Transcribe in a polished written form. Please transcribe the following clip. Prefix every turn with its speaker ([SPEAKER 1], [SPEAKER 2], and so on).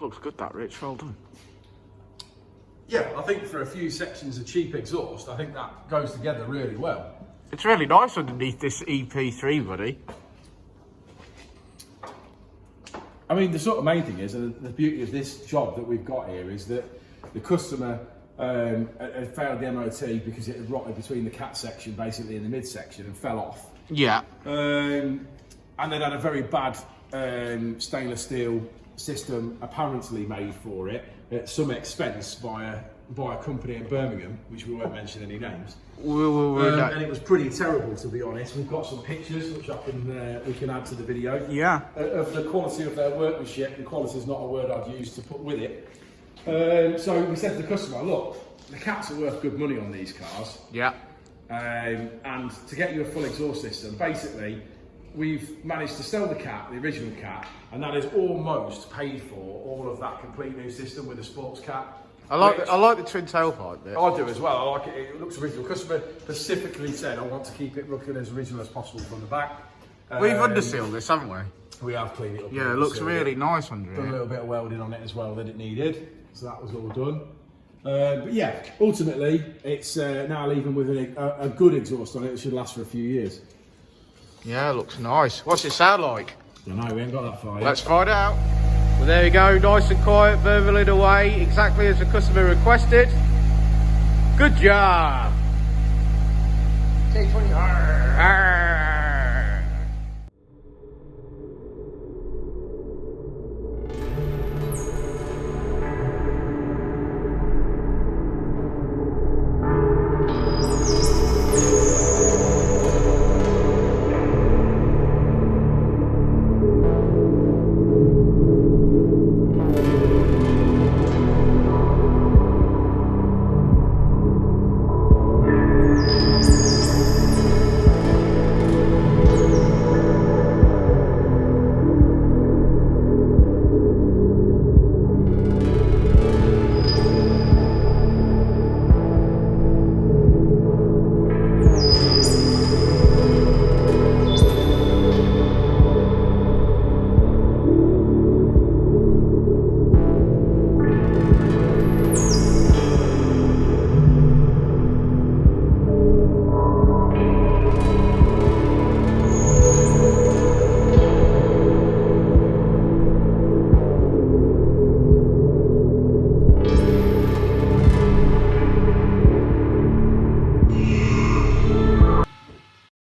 [SPEAKER 1] Looks good, that, Rich. Well done.
[SPEAKER 2] Yeah, I think for a few sections of cheap exhaust, I think that goes together really well.
[SPEAKER 1] It's really nice underneath this EP3, buddy.
[SPEAKER 2] I mean, the sort of main thing is, and the beauty of this job that we've got here is that the customer had failed the MOT because it had rotted between the cat section, basically in the midsection, and fell off.
[SPEAKER 1] Yeah.
[SPEAKER 2] And they'd had a very bad stainless steel system apparently made for it at some expense by a company in Birmingham, which we won't mention any names. And it was pretty terrible, to be honest. We've got some pictures which we can add to the video.
[SPEAKER 1] Yeah.
[SPEAKER 2] Of the quality of their workmanship. The quality is not a word I'd use to put with it. So we said to the customer, look, the cats are worth good money on these cars.
[SPEAKER 1] Yeah.
[SPEAKER 2] And to get you a full exhaust system, basically, we've managed to sell the cat, the original cat, and that is almost paid for all of that complete new system with a sports cat.
[SPEAKER 1] I like the twin tailpipe bit.
[SPEAKER 2] I do as well. I like it. It looks original. Customer specifically said I want to keep it looking as original as possible from the back.
[SPEAKER 1] We've undersealed this, haven't we?
[SPEAKER 2] We have cleaned it up.
[SPEAKER 1] Yeah, it looks really nice under
[SPEAKER 2] Done a
[SPEAKER 1] it.
[SPEAKER 2] little bit of welding on it as well that it needed, so that was all done. But yeah, ultimately it's now leaving with a good exhaust on it. It should last for a few years.
[SPEAKER 1] Yeah, it looks nice. What's it sound like?
[SPEAKER 2] I know we ain't got that far yet.
[SPEAKER 1] Let's find out. Well, there you go, nice and quiet, burbling away, exactly as the customer requested. Good job.
[SPEAKER 3] K20.